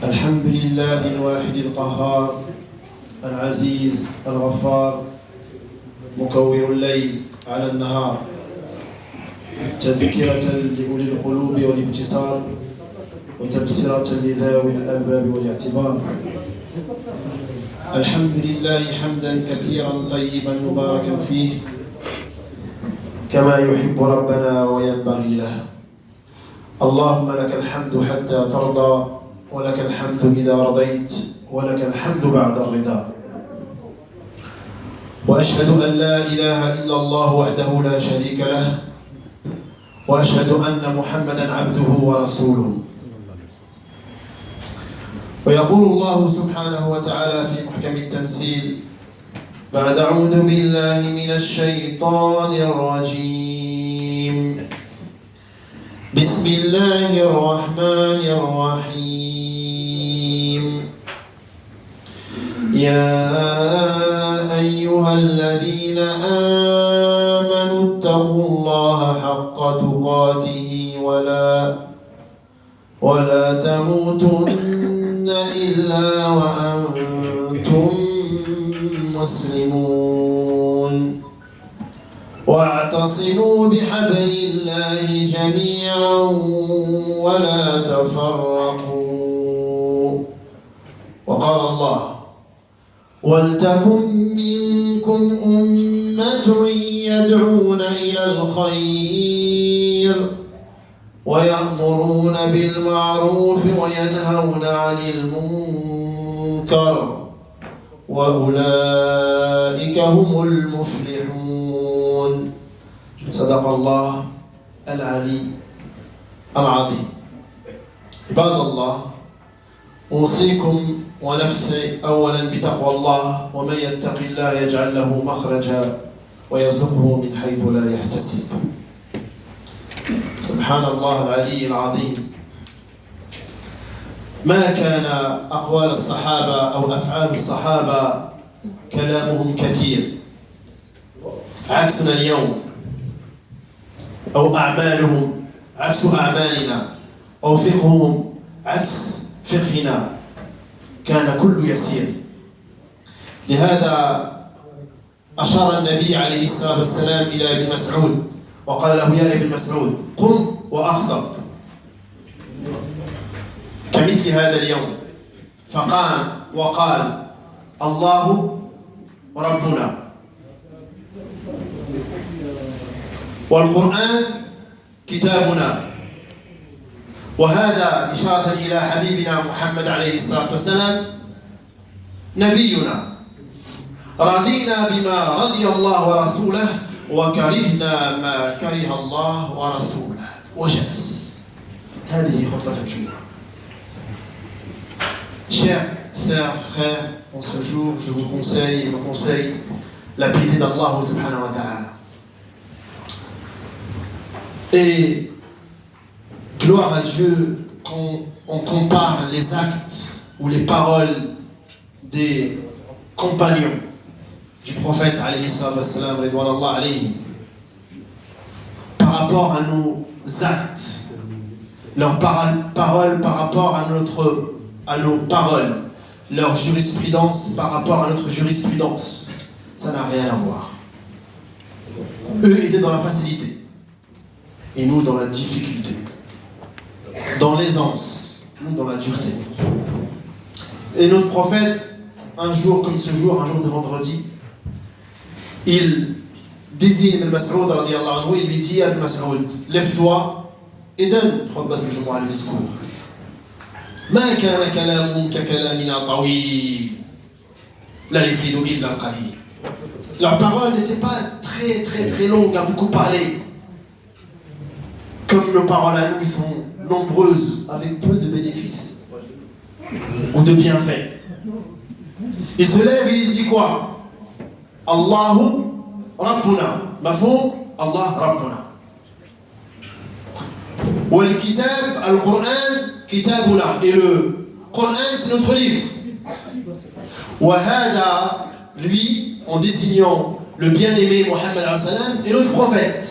الحمد لله الواحد القهار العزيز الغفار مكور الليل على النهار تذكرة لأولي القلوب والابتصار وتبصرة لذوي الألباب والاعتبار. الحمد لله حمدا كثيرا طيبا مباركا فيه كما يحب ربنا وينبغي له. اللهم لك الحمد حتى ترضى، ولك الحمد إذا رضيت، ولك الحمد بعد الرضا. وأشهد أن لا إله إلا الله وحده لا شريك له، وأشهد أن محمدا عبده ورسوله. ويقول الله سبحانه وتعالى في محكم التنزيل بعد أعوذ بالله من الشيطان الرجيم بسم الله الرحمن الرحيم يا أيها الذين آمنوا اتقوا الله حق تقاته ولا تموتن إلا وأنتم مسلمون واعتصموا بحبل الله جميعا ولا تفرقوا. وقال الله ولتكن منكم أمة يدعون إلى الخير ويأمرون بالمعروف وينهون عن المنكر وأولئك هم المفلحون. صدق الله العلي العظيم. عباد الله، أوصيكم ونفسي أولا بتقوى الله، ومن يتق الله يجعل له مخرجا ويرزقه من حيث لا يحتسب. سبحان الله العلي العظيم. ما كان أقوال الصحابة أو أفعال الصحابة كلامهم كثير عكسنا اليوم، أو أعمالهم عكس أعمالنا، أو فقههم عكس فقهنا، كان كل يسير. لهذا أشار النبي عليه الصلاة والسلام إلى ابن مسعود وقال له يا ابن مسعود قم وأخطب كمثل هذا اليوم، فقام وقال الله ربنا والقرآن كتابنا. وهذا إشارة إلى حبيبنا محمد عليه الصلاة والسلام نبينا. رضينا بما رضي الله ورسوله وكرهنا ما كره الله ورسوله وجلس. هذه خطبة الجمعة. Chers sœurs, frères, en ce jour, je vous conseille, me conseille la piété d'Allah subhanahu wa ta'ala. Et gloire à Dieu quand on compare les actes ou les paroles des compagnons du prophète alayhi sallam, ridwanallah alayhi, par rapport à nos actes, leurs paroles par rapport à nos paroles, leur jurisprudence par rapport à notre jurisprudence, ça n'a rien à voir. Eux étaient dans la facilité et nous dans la difficulté, dans l'aisance, nous dans la dureté. Et notre prophète, un jour comme ce jour, un jour de vendredi, il désigne Ibn Mas'ud radiyallahu anhu, il lui dit à Ibn Mas'ud, lève-toi et donne le discours. ما كان كلامهم ككلامنا طويل لا يفيد إلا القليل. Leurs paroles n'étaient pas très longues à beaucoup parler. Comme nos paroles à nous sont nombreuses avec peu de bénéfices ou de bienfaits. Il se lève et il dit quoi? Allahu Rabbuna. Mafhum? Allah Rabbuna. Wal kitab, al-Qur'an kitabuna. Et le Coran, c'est notre livre. Wahada, lui, en désignant le bien-aimé Mohammed et l'autre prophète.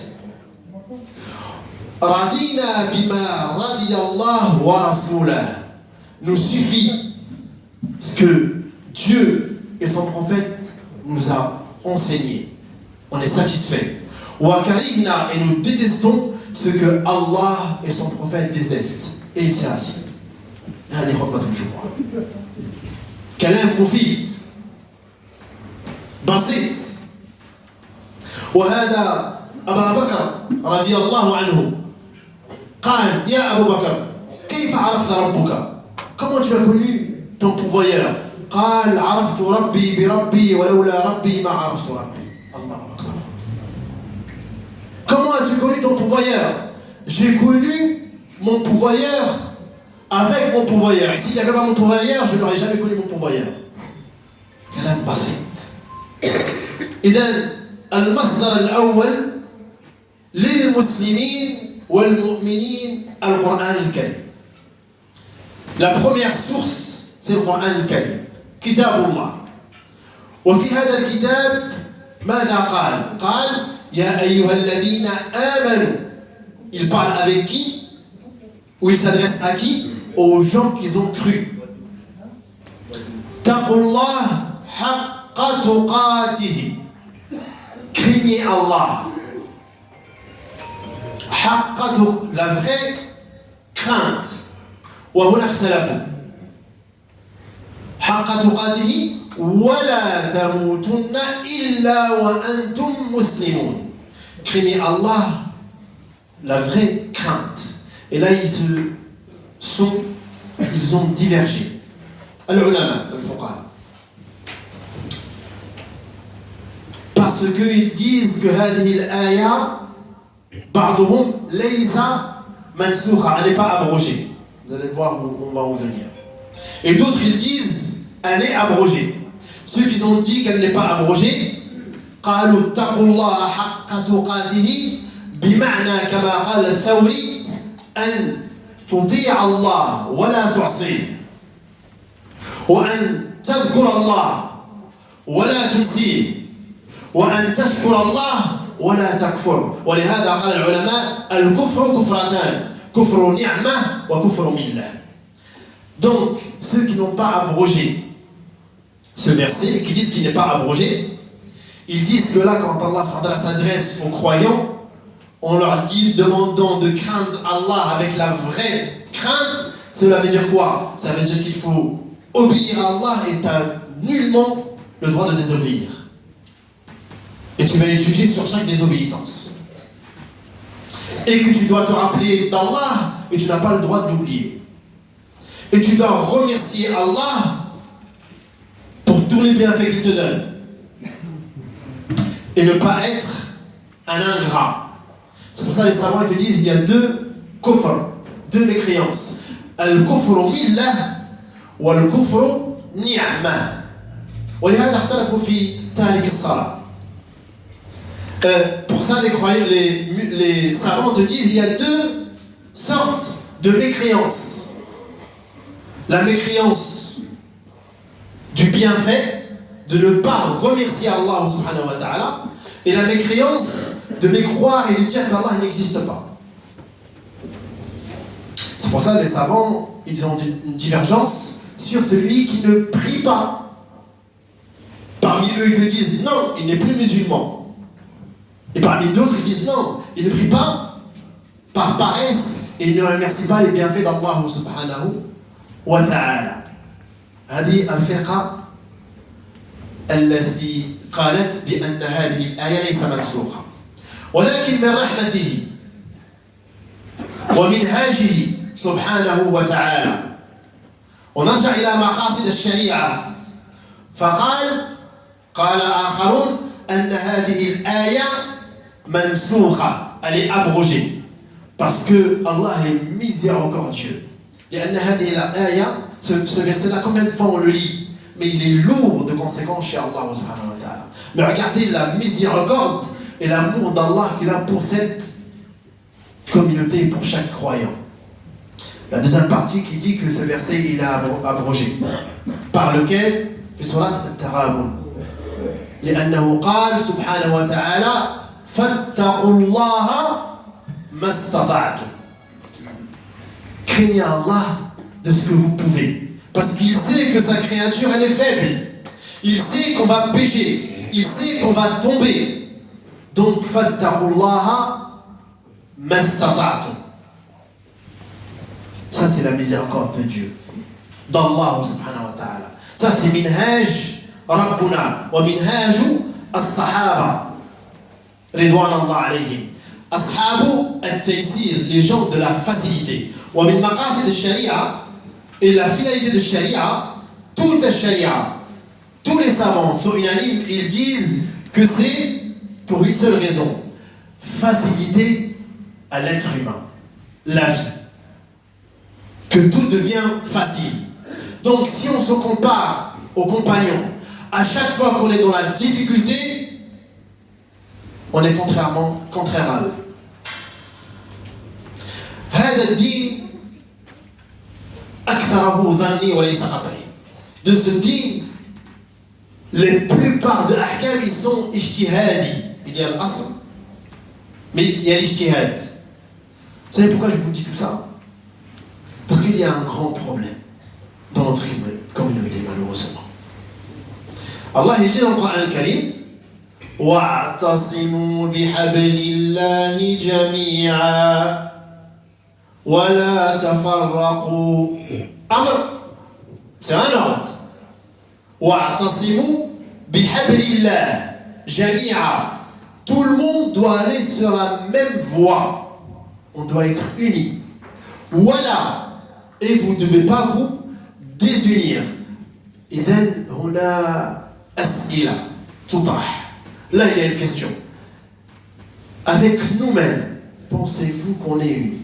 Radina bima radiyallahu wa rasulah. Nous suffit ce que Dieu et son prophète nous a enseigné. On est satisfait. Wa karihna, et nous détestons ce que Allah et son prophète détestent. Et il s'est assis. Allez, khutbat al-jumu'ah. Kalam mufid. Basit. وهذا أبا بكر رضي الله عنه قال يا أبو بكر كيف عرفت ربك؟ Comment tu as connu ton pourvoyeur? قال عرفت ربي بربي ولولا ربي ما عرفت ربي. الله أكبر. Comment as-tu connu ton pourvoyeur? J'ai connu mon pourvoyeur avec mon pourvoyeur. Et s'il n'y avait pas mon pourvoyeur, je n'aurais jamais connu mon pourvoyeur. كلام بسيط. إذن المصدر الأول للمسلمين والمؤمنين القرآن الكريم. La première source, c'est le Coran الكريم. كتاب الله. وفي هذا الكتاب ماذا قال؟ قال يا أيها الذين آمنوا. Il parle avec qui? Ou il s'adresse à qui? Aux gens qui ont cru. اتقوا الله حق تقاته. Craignez Allah. La vraie crainte. وهنا اختلفوا. حق تقاته ولا تموتن إلا وأنتم مسلمون. Craignez Allah, la vraie crainte. Et là ils ont divergé. Al-ulama, al-fuqaha. Parce qu'ils disent que هذه الآية بعضهم ليس منسوخة, elle n'est pas abrogée. Vous allez voir où on va en venir. Et d'autres ils disent elle est abrogée. Ceux qui ont dit qu'elle n'est pas abrogée, قالوا اتقوا الله حق تقاته بمعنى كما قال الثوري أن تطيع الله ولا تعصيه وأن تذكر الله ولا تنسيه وأن تشكر الله ولا تكفر. ولهذا قال العلماء الكفر كفرتان كفر نعمة وكفر ملة. Donc ceux qui n'ont pas abrogé ce verset, qui disent qu'il n'est pas abrogé, ils disent que là quand Allah s'adresse aux croyants, on leur dit demandant de craindre Allah avec la vraie crainte. Cela veut dire quoi? Ça veut dire qu'il faut obéir à Allah et tu n'as nullement le droit de désobéir. Et tu vas être jugé sur chaque désobéissance. Et que tu dois te rappeler d'Allah et tu n'as pas le droit de l'oublier. Et tu dois remercier Allah pour tous les bienfaits qu'il te donne. Et ne pas être un ingrat. C'est pour ça que les savants te disent il y a deux kufr, deux mécréances. Al-kufru millah wa al-kufru ni'mah. ولهذا اختلفوا في تارك الصلاة. Pour ça, les savants te disent il y a deux sortes de mécréances. La mécréance du bienfait, de ne pas remercier Allah subhanahu wa ta'ala, et la mécréance de mécroire et de dire qu'Allah n'existe pas. C'est pour ça que les savants, ils ont une divergence sur celui qui ne prie pas. Parmi eux, ils te disent non, il n'est plus musulman. Et parmi d'autres, ils disent non, il ne prie pas par paresse et il ne remercie pas les bienfaits d'Allah subhanahu wa ta'ala. هذه الفرقة التي قالت بأن هذه الآية ليس منسوخة ولكن من رحمته ومنهاجه سبحانه وتعالى ونرجع إلى مقاصد الشريعة قال آخرون أن هذه الآية منسوخة, elle est abrogée parce que Allah est miséricordieux. لأن هذه الآية, ce verset-là, combien de fois on le lit, mais il est lourd de conséquences chez Allah subhanahu wa ta'ala. Mais regardez la miséricorde et l'amour d'Allah qu'il a pour cette communauté, pour chaque croyant. La deuxième partie qui dit que ce verset il est abrogé, par lequel في سورة التغابن لأنه قال سبحانه وتعالى فاتقوا الله mastata'tum. Craignez Allah de ce que vous pouvez. Parce qu'il sait que sa créature, elle est faible. Il sait qu'on va pécher. Il sait qu'on va tomber. Donc, fattaqullaha mastata'tum. Ça, c'est la miséricorde de Dieu, d'Allah subhanahu wa ta'ala. Ça, c'est minhaj Rabbuna wa minhaju as-sahaba ridwan Allah alayhim. Ashabu al-taysir, les gens de la facilité. Wa min maqasid al-sharia, et la finalité de sharia, toute la sharia, tous les savants sont unanimes, ils disent que c'est pour une seule raison: faciliter à l'être humain la vie. Que tout devient facile. Donc si on se compare aux compagnons, à chaque fois qu'on est dans la difficulté, on est contraire à eux. هذا الدين أكثره ظني وليس قطعي. De ce din, les plupart de ahkam, ils sont ijtihadi. Il y a l'asl, mais il y a l'ijtihad. Vous savez pourquoi je vous dis tout ça? Parce qu'il y a un grand problème dans notre communauté, malheureusement. Allah il dit dans le Coran al-Karim: wa'tasimu bihablillahi jami'a wa la tafarraqu. Amr, c'est un ordre. Wa'tasimu bihablillah jami'a. Tout le monde doit aller sur la même voie. On doit être unis. Voilà. Et vous ne devez pas vous désunir. إذن هنا أسئلة تطرح. Là, il y a une question. Avec nous-mêmes, pensez-vous qu'on est unis?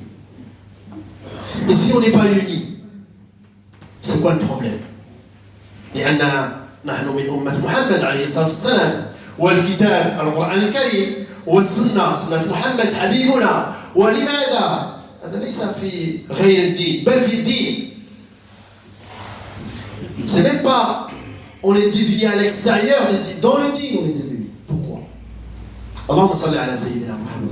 Et si on n'est pas unis, c'est quoi le problème? لأن نحن من أمة محمد عليه الصلاة والسلام، والكتاب القرآن الكريم والسنة سنة محمد حبيبنا. ولماذا؟ هذا ليس في غير الدين بل في الدين. C'est même pas on est désunis à l'extérieur, dans le din on est désunis. Pourquoi? اللهم صل على سيدنا محمد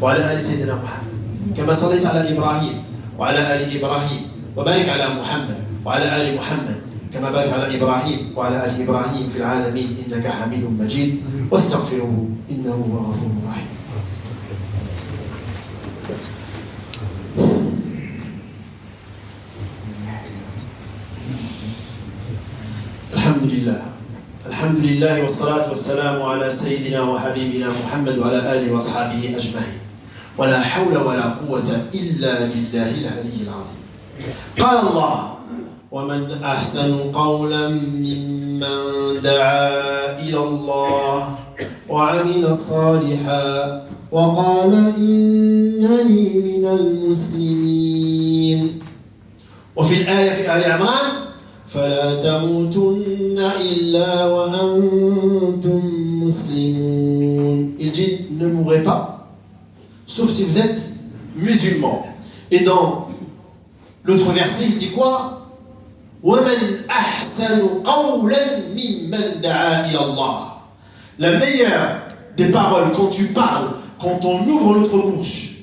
وعلى آل سيدنا محمد كما صليت على إبراهيم وعلى آل إبراهيم وبارك على محمد وعلى آل محمد كما بارك على إبراهيم وعلى آل إبراهيم في العالمين إنك حميد مجيد واستغفروه إنه هو الغفور الرحيم. الحمد لله والصلاة والسلام على سيدنا وحبيبنا محمد وعلى آله وأصحابه أجمعين. ولا حول ولا قوة إلا بالله العلي العظيم. قال الله: ومن أحسن قولا ممن دعا إلى الله وعمل صالحا وقال إنني من المسلمين. وفي الآية في آل عمران: فلا تموتن إلا وأنتم مسلمون. Il dit: ne mourrez pas, sauf si vous êtes musulmans. Et dans l'autre verset, il dit quoi? وَمَنْ أَحْسَنُ قَوْلًا مِمَّنْ دَعَا إِلَى اللَّهِ. La meilleure des paroles quand tu parles, quand on ouvre notre bouche,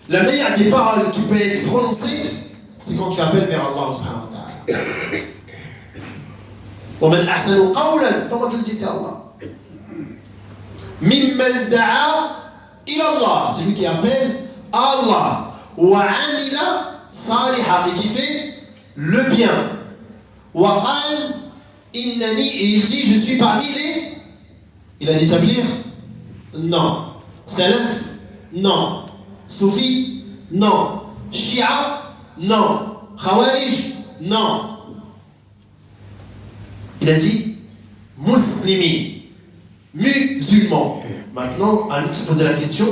la meilleure des paroles qui peut être prononcée, c'est quand tu appelles vers Allah subhanahu wa ta'ala. ومن أحسن قولا, c'est pas moi qui le dis, c'est Allah. ممن دعا إلى الله, c'est lui qui appelle Allah. وعمل صالحا, et qui fait le bien. وقال إنني, et il dit je suis parmi les. Il a d'établir? Non. Salaf? Non. Soufi? Non. Shia? Non. Khawarij? Non. Il a dit muslimi, musulmans. Maintenant, à nous de se poser la question: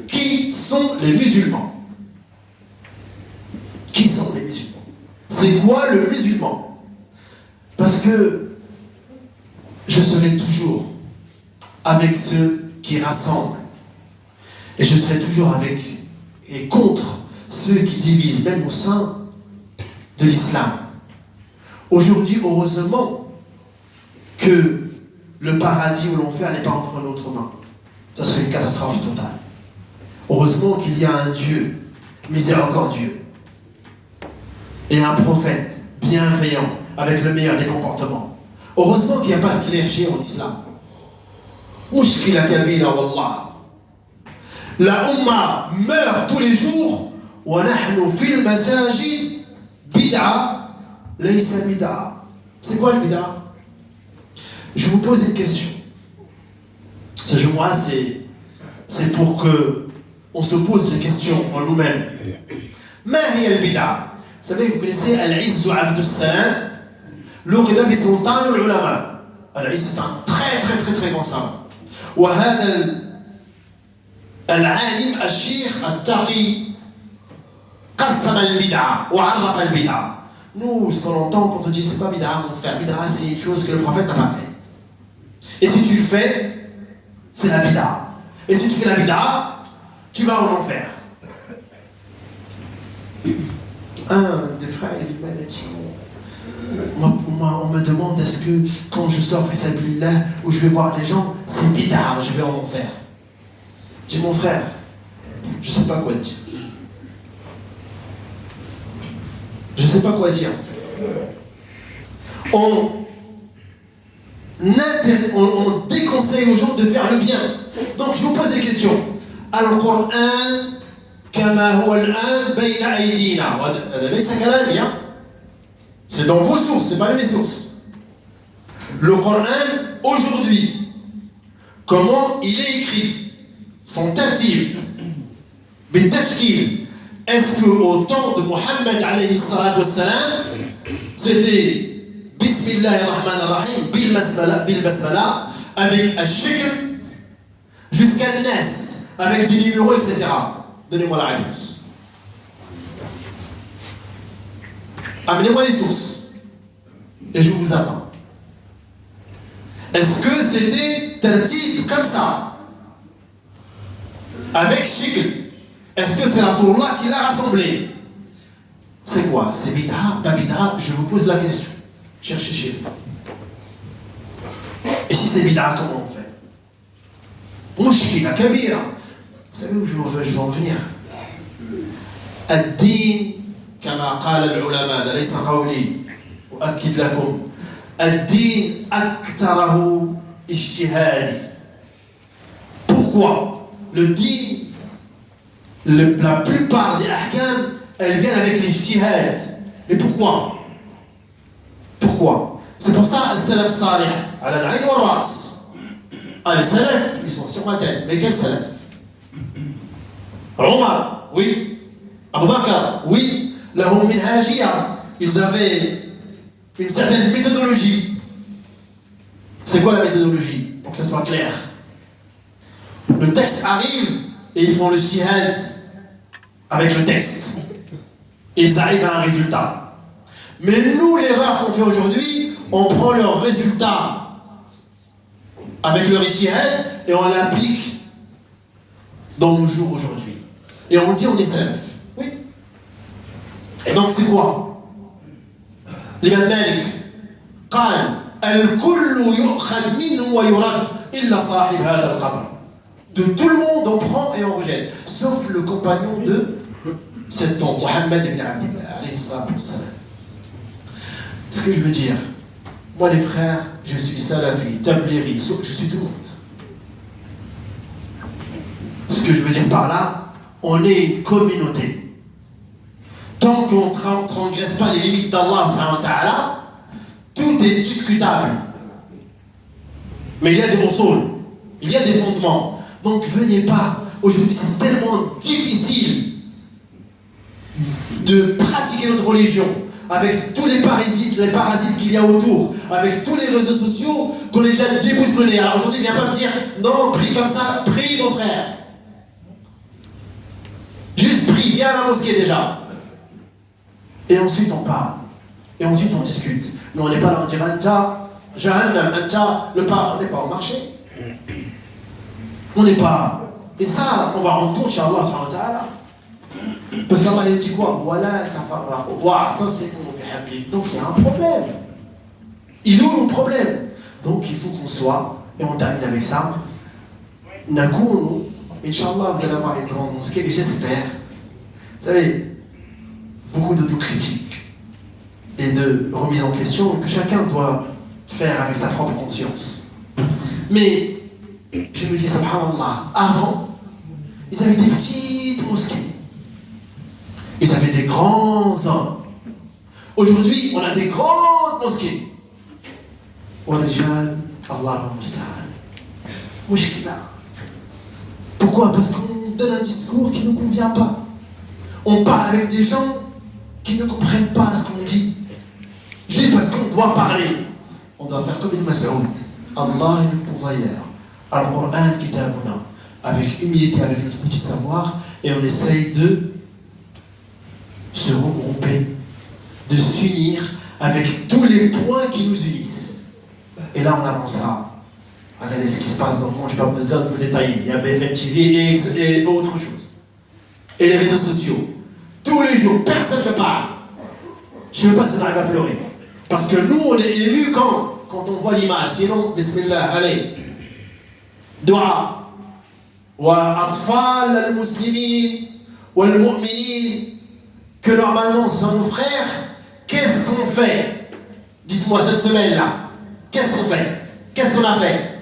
qui sont les musulmans? Qui sont les musulmans? C'est quoi le musulman? Parce que je serai toujours avec ceux qui rassemblent, et je serai toujours avec et contre ceux qui divisent, même au sein de l'islam. Aujourd'hui, heureusement que le paradis ou l'enfer n'est pas entre notre mains. Ça serait une catastrophe totale. Heureusement qu'il y a un Dieu miséricordieux et un prophète bienveillant avec le meilleur des comportements. Heureusement qu'il n'y a pas de clergé en islam. Mushkila kabira wallah. La Ummah meurt tous les jours. Wa nahnu fil masajid bid'a laysa bid'a. C'est quoi le bid'a? Je vous pose une question. Ce jour-là, c'est pour que on se pose les questions en nous-mêmes. Ma hiya al-bid'a? Vous savez, vous connaissez Al-Izz Abdus Salam, l'Uqba bi Sultan al-Ulama. Al-Izz c'est un très grand savant. وهذا العالم الشيخ التقي قسم البدعة وعرف البدعة. Nous, ce qu'on entend quand on dit c'est pas bid'a, mon frère, bid'a c'est une chose que le prophète n'a pas fait. Et si tu le fais, c'est la bid'a. Et si tu fais la bid'a, tu vas en enfer. Un des frères, il m'a dit, on me demande est-ce que quand je sors Fisabilillah ou je vais voir les gens, c'est bid'a, je vais en enfer. J'ai dit mon frère, je sais pas quoi dire. Je sais pas quoi dire en fait. On déconseille aux gens de faire le bien. Donc je vous pose des questions. Al-Qur'an كما هو الآن بين أيدينا. هذا ليس كلامي. C'est dans vos sources, c'est pas mes sources. Le Coran aujourd'hui, comment il est écrit, son tartib, بالتشكيل. Est-ce qu'au temps de Mohammed alayhi salatu wassalam, c'était Bismillah ar-Rahman ar-Rahim, bil basmala, avec al-shikr, jusqu'à Nas, avec des numéros, etc. Donnez-moi la réponse. Amenez-moi les sources. Et je vous attends. Est-ce que c'était tartib comme ça? Avec shikr? Est-ce que c'est Rasulullah qui l'a rassemblé? C'est quoi? C'est bid'a, pas bid'a? Je vous pose la question. Cherchez chez vous. Et si c'est bid'a, comment on fait? Mushkila kabira. Vous savez où je vais en venir? Ad-din, كما قال العلماء, ده ليس قولي أؤكد لكم. الدين أكثره اجتهادي. Pourquoi? Le din, la plupart des ahkam, elles viennent avec l'ijtihad. Mais pourquoi? Pourquoi? C'est pour ça, al-salaf salih, ala al-ayn wa al-ras. Les salaf, ils sont sur ma tête. Mais quel salaf? Omar, oui. Abu Bakr, oui. Lahum minhajiyya. Ils avaient une certaine méthodologie. C'est quoi la méthodologie? Pour que ça soit clair. Le texte arrive et ils font le jihad avec le texte. Et ils arrivent à un résultat. Mais nous, l'erreur qu'on fait aujourd'hui, on prend leur résultat avec leur jihad et on l'applique dans nos jours aujourd'hui. Et on dit on est salaf. Oui. Et donc c'est quoi? L'imam Malik قال الكل يؤخذ منه ويرد إلا صاحب هذا القبر. De tout le monde on prend et on rejette, sauf le compagnon de cet homme, Mohammed ibn Abdillah alayhi salam. Ce que je veux dire, moi les frères, je suis salafi, tablighi, je suis tout le monde. Ce que je veux dire par là, on est une communauté. Tant qu'on ne transgresse pas les limites d'Allah subhanahu wa ta'ala, tout est discutable. Mais il y a des usul, il y a des fondements. Donc venez pas. Aujourd'hui c'est tellement difficile de pratiquer notre religion avec tous les parasites qu'il y a autour, avec tous les réseaux sociaux qu'on est déjà déboussolés. Alors aujourd'hui viens pas me dire non, prie comme ça, prie mon frère. Juste prie, viens à la mosquée déjà. Et ensuite on parle. Et ensuite on discute. Mais on n'est pas là, on dit Anta, Jahannam, Anta, on n'est pas au marché. On n'est pas. Et ça, on va rendre compte chez Allah subhanahu wa ta'ala. Parce qu'Allah il dit quoi? Voilà, donc il y a un problème. Il est où le problème? Donc il faut qu'on soit, et on termine avec ça, nakunu Inch'Allah, vous allez avoir une grande mosquée et j'espère, vous savez, beaucoup d'autocritique et de remise en question que chacun doit faire avec sa propre conscience. Mais je me dis, subhanallah, avant, ils avaient des petites mosquées. Ils avaient des grands hommes. Aujourd'hui, on a des grandes mosquées. Warijal, Allah musta'an. Mushkila. Pourquoi? Parce qu'on donne un discours qui ne nous convient pas. On parle avec des gens qui ne comprennent pas ce qu'on dit. Juste parce qu'on doit parler. On doit faire comme une Mas'oud. Allah est le pourvoyeur. Al-Qur'an kitabuna. Avec humilité, avec notre petit savoir, et on essaye de se regrouper, de s'unir avec tous les points qui nous unissent. Et là, on avancera. Regardez ce qui se passe dans le monde, je ne vais pas besoin de vous détailler. Il y a BFM TV et autre chose. Et les réseaux sociaux. Tous les jours, personne ne parle. Je ne sais pas si on arrive à pleurer. Parce que nous, on est émus quand on voit l'image. Sinon, bismillah, allez. Dua. وأطفال المسلمين والمؤمنين, que normalement ce sont nos frères. Qu'est-ce qu'on fait? Dites-moi cette semaine-là. Qu'est-ce qu'on fait? Qu'est-ce qu'on a fait?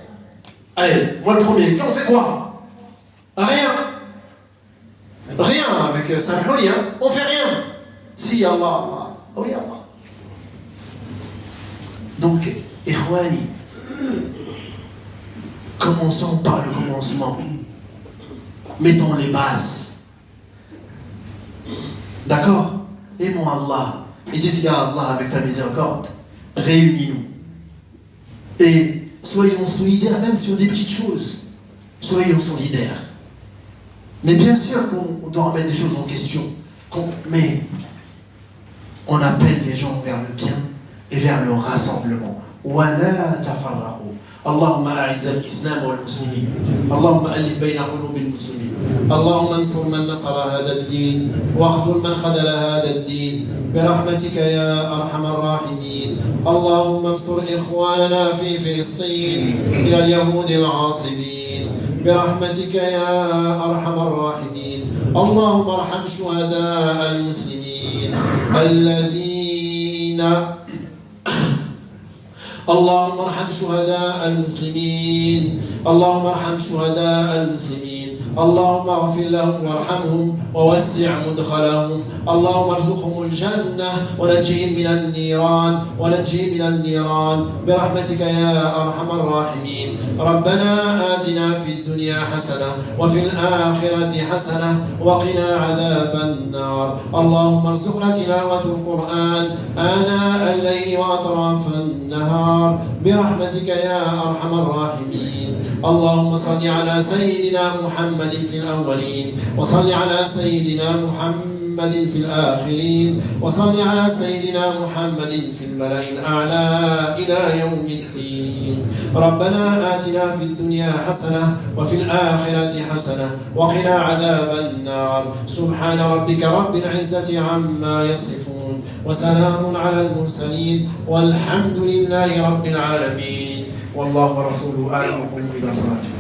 Allez, moi le premier. On fait quoi? Rien. Rien avec Saint-Paul, hein? On fait rien. Si, Allah, Allah. Oui, Allah. Donc, Ikhwani, commençons par le commencement. Mettons les bases. D'accord? Aimons Allah. Et dis, ya Allah, avec ta miséricorde, réunis-nous. Et soyons solidaires, même sur des petites choses. Soyons solidaires. Mais bien sûr qu'on doit remettre des choses en question. Mais on appelle les gens vers le bien et vers le rassemblement. وَلَا تَفَرَّقُوا. اللهم أعز الإسلام والمسلمين. اللهم ألف بين قلوب المسلمين. اللهم انصر من نصر هذا الدين واخذل من خذل هذا الدين برحمتك يا أرحم الراحمين. اللهم انصر إخواننا في فلسطين من اليهود العاصبين برحمتك يا أرحم الراحمين. اللهم ارحم شهداء المسلمين الذين اللهم ارحم شهداء المسلمين. اللهم ارحم شهداء المسلمين. اللهم اغفر لهم وارحمهم ووسع مدخلهم. اللهم ارزقهم الجنة ونجهم من النيران برحمتك يا أرحم الراحمين. ربنا آتنا في الدنيا حسنة وفي الآخرة حسنة وقنا عذاب النار. اللهم ارزقنا تلاوة القرآن آناء الليل وأطراف النهار برحمتك يا أرحم الراحمين. اللهم صل على سيدنا محمد في الأولين وصل على سيدنا محمد في الآخرين وصل على سيدنا محمد في الملأ الأعلى إلى يوم الدين. ربنا آتنا في الدنيا حسنة وفي الآخرة حسنة وقنا عذاب النار. سبحان ربك رب العزة عما يصفون وسلام على المرسلين والحمد لله رب العالمين. والله ورسوله أعلم. قوموا إلى صلاتكم.